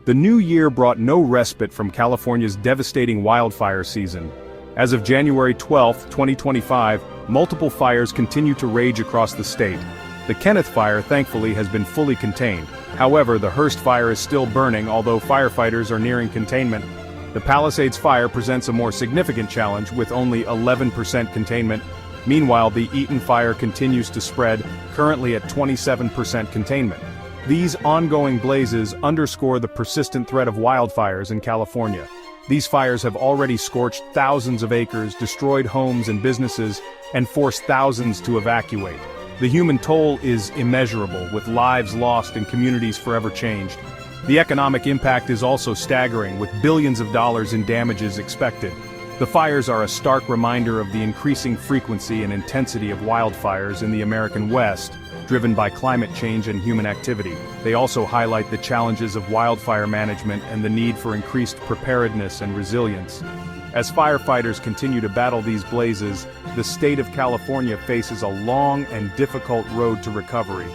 The new year brought no respite from California's devastating wildfire season. As of January 12, 2025, multiple fires continue to rage across the state. The Kenneth Fire, thankfully, has been fully contained. However, the Hearst Fire is still burning, although firefighters are nearing containment. The Palisades Fire presents a more significant challenge with only 11% containment. Meanwhile, the Eaton Fire continues to spread, currently at 27% containment. These ongoing blazes underscore the persistent threat of wildfires in California. These fires have already scorched thousands of acres, destroyed homes and businesses, and forced thousands to evacuate. The human toll is immeasurable, with lives lost and communities forever changed. The economic impact is also staggering, with billions of dollars in damages expected. The fires are a stark reminder of the increasing frequency and intensity of wildfires in the American West, driven by climate change and human activity. They also highlight the challenges of wildfire management and the need for increased preparedness and resilience. As firefighters continue to battle these blazes, the state of California faces a long and difficult road to recovery.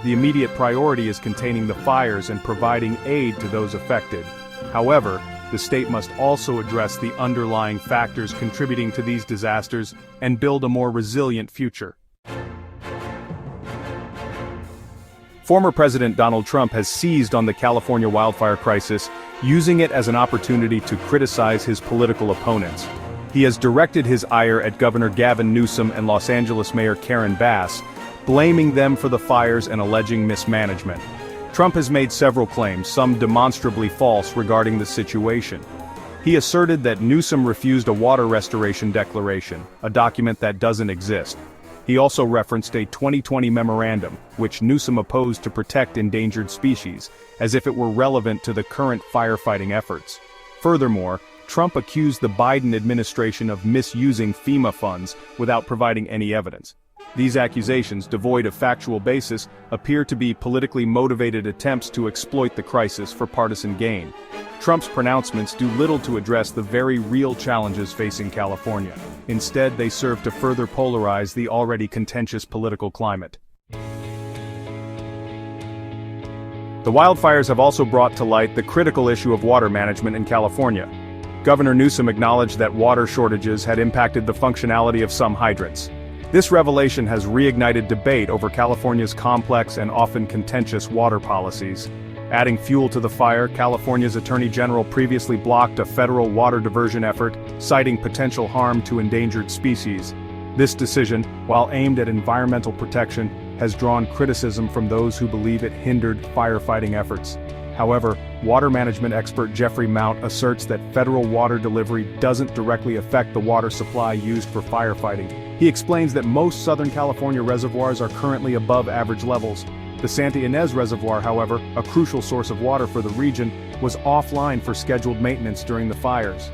The immediate priority is containing the fires and providing aid to those affected. However, the state must also address the underlying factors contributing to these disasters and build a more resilient future. Former President Donald Trump has seized on the California wildfire crisis, using it as an opportunity to criticize his political opponents. He has directed his ire at Governor Gavin Newsom and Los Angeles Mayor Karen Bass, blaming them for the fires and alleging mismanagement. Trump has made several claims, some demonstrably false, regarding the situation. He asserted that Newsom refused a water restoration declaration, a document that doesn't exist. He also referenced a 2020 memorandum, which Newsom opposed to protect endangered species, as if it were relevant to the current firefighting efforts. Furthermore, Trump accused the Biden administration of misusing FEMA funds without providing any evidence. These accusations, devoid of factual basis, appear to be politically motivated attempts to exploit the crisis for partisan gain. Trump's pronouncements do little to address the very real challenges facing California. Instead, they serve to further polarize the already contentious political climate. The wildfires have also brought to light the critical issue of water management in California. Governor Newsom acknowledged that water shortages had impacted the functionality of some hydrants. This revelation has reignited debate over California's complex and often contentious water policies. Adding fuel to the fire, California's Attorney General previously blocked a federal water diversion effort, citing potential harm to endangered species. This decision, while aimed at environmental protection, has drawn criticism from those who believe it hindered firefighting efforts. However, water management expert Jeffrey Mount asserts that federal water delivery doesn't directly affect the water supply used for firefighting. He explains that most Southern California reservoirs are currently above average levels. The Santa Ynez Reservoir, however, a crucial source of water for the region, was offline for scheduled maintenance during the fires.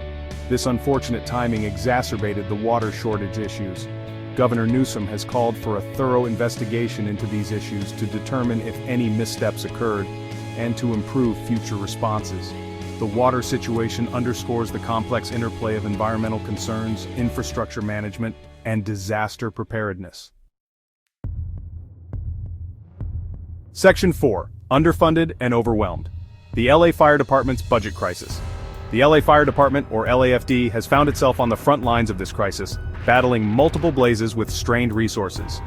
This unfortunate timing exacerbated the water shortage issues. Governor Newsom has called for a thorough investigation into these issues to determine if any missteps occurred, and to improve future responses. The water situation underscores the complex interplay of environmental concerns, infrastructure management, and disaster preparedness. Section 4. Underfunded and overwhelmed. The LA Fire Department's budget crisis. The LA Fire Department, or LAFD, has found itself on the front lines of this crisis, battling multiple blazes with strained resources.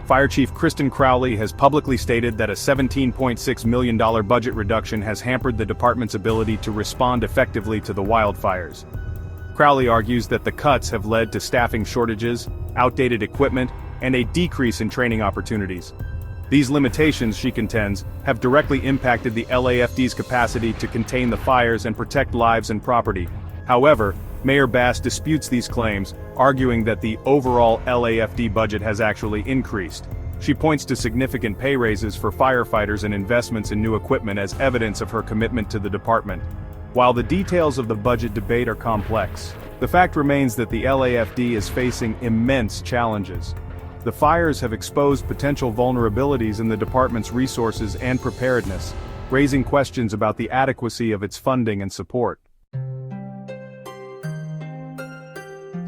Fire Chief Kristen Crowley has publicly stated that a $17.6 million budget reduction has hampered the department's ability to respond effectively to the wildfires. Crowley argues that the cuts have led to staffing shortages, outdated equipment, and a decrease in training opportunities. These limitations, she contends, have directly impacted the LAFD's capacity to contain the fires and protect lives and property. However, Mayor Bass disputes these claims, arguing that the overall LAFD budget has actually increased. She points to significant pay raises for firefighters and investments in new equipment as evidence of her commitment to the department. While the details of the budget debate are complex, the fact remains that the LAFD is facing immense challenges. The fires have exposed potential vulnerabilities in the department's resources and preparedness, raising questions about the adequacy of its funding and support.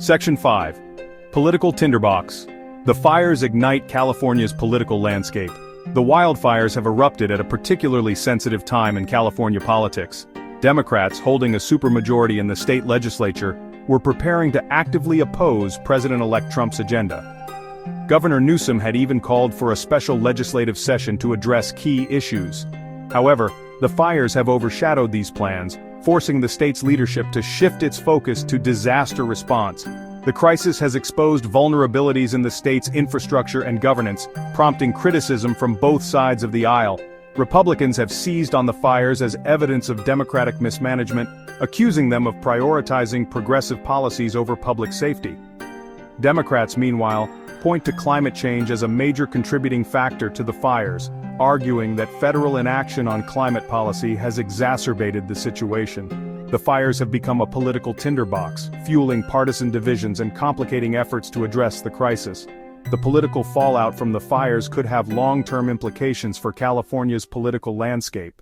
Section 5. Political Tinderbox. The fires ignite California's political landscape. The wildfires have erupted at a particularly sensitive time in California politics. Democrats, holding a supermajority in the state legislature, were preparing to actively oppose President-elect Trump's agenda. Governor Newsom had even called for a special legislative session to address key issues. However, the fires have overshadowed these plans, forcing the state's leadership to shift its focus to disaster response. The crisis has exposed vulnerabilities in the state's infrastructure and governance, prompting criticism from both sides of the aisle. Republicans have seized on the fires as evidence of Democratic mismanagement, accusing them of prioritizing progressive policies over public safety. Democrats, meanwhile, point to climate change as a major contributing factor to the fires, arguing that federal inaction on climate policy has exacerbated the situation. The fires have become a political tinderbox, fueling partisan divisions and complicating efforts to address the crisis. The political fallout from the fires could have long-term implications for California's political landscape.